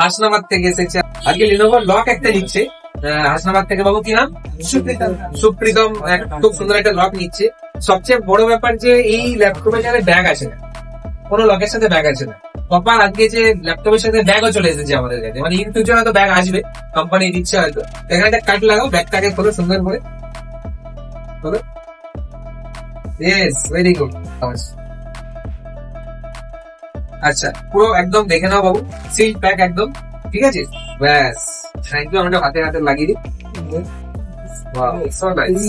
হাসনাবাদ থেকে এসেছে। আজকে লিনোভো লক একটা নিচ্ছে হাসনাবাদ থেকে। বাবু কি নাম? সুপ্রীতম। খুব সুন্দর একটা লক নিচ্ছে। সবচেয়ে বড় ব্যাপার যে এই ল্যাপটপের সাথে ব্যাগ আছে না, কোনো লকের সাথে ব্যাগ আছে না। প্রপার আজকে যে ল্যাপটপের সাথে ব্যাগও চলে এসেছে আমাদের কাছে, মানে ইন ফিউচার হয়তো ব্যাগ আসবে, কোম্পানি দিচ্ছে হয়তো। এখানে একটা কাট লাগাও, ব্যাগটাকে খোলো সুন্দর করে, খোলো। Yes, very good. আচ্ছা, পুরো একদম দেখে নাও বাবু, সিল প্যাক একদম ঠিক আছে। ব্যাস, থ্যাংক ইউ। আমরা হাতে হাতে লাগিয়ে দিই। Wow, so nice.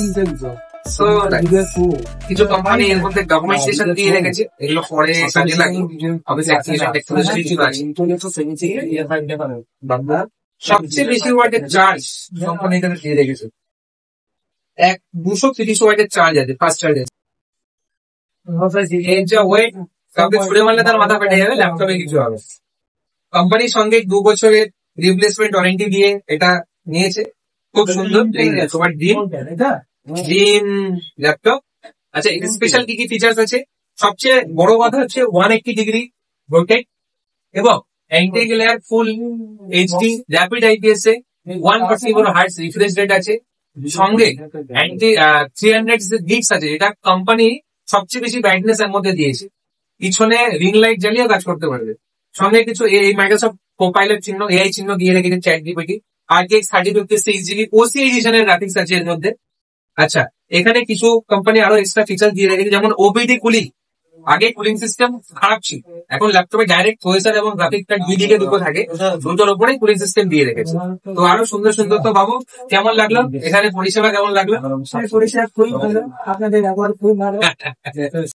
So nice. কিছু কোম্পানি এর মধ্যে ডকুমেন্টেশন দিয়ে রেখেছে, এগুলো পরে কাজে লাগে। সবচেয়ে বেশি ওয়াটের চার্জ কোম্পানি এখানে দিয়ে রেখেছে। 230 ওয়াটের চার্জ আছে, ফাস্ট চার্জ আছে। এর যা ওয়েট, কাউকে ছুড়ে মারলে তার মাথা ফেটে যাবে, ল্যাপটপে কিছু হবে। কোম্পানির সঙ্গে 2 বছরের রিপ্লেসমেন্ট ওয়ারেন্টি দিয়ে এটা নিয়েছে। খুব সুন্দর তোমার ড্রিম ল্যাপটপ। আচ্ছা, স্পেশাল কি কি ফিচার্স আছে? সবচেয়ে বড় কথা হচ্ছে 180 ডিগ্রি রোটেট এবং anti glare full HD rapid IPS এ 140 হার্টজ রিফ্রেশ রেট আছে। সঙ্গে অ্যান্টি 300 গিগস আছে, এটা কোম্পানি সবচেয়ে বেশি ব্রাইটনেস এর মধ্যে দিয়েছে। পিছনে রিং লাইট জ্বালিয়ে কাজ করতে পারবে। সঙ্গে কিছু এই মাইক্রোসফট কোপাইলট চিহ্ন, এআই চিহ্ন দিয়ে রেখেছে ChatGPT. RTX 3050 6GB OC এডিশনের গ্রাফিক্স আছে এর মধ্যে। আচ্ছা, এখানে কিছু কোম্পানি আরো এক্সট্রা ফিচার দিয়ে রেখেছে, যেমন ওবিডি কুলিং। আগে কুলিং সিস্টেম খারাপ ছিল, এখন ল্যাপটপে ডাইরেক্ট প্রসেসর এবং গ্রাফিক কার্ড দুদিকে দুটো থাকে, দুটোর উপরেই কুলিং সিস্টেম দিয়ে রেখেছে। তো আরো সুন্দর সুন্দর। তো বাবু কেমন লাগলো এখানে পরিষেবা, কেমন লাগলো? পরিষেবা খুবই ভালো, আপনাদের ব্যবহার খুবই ভালো।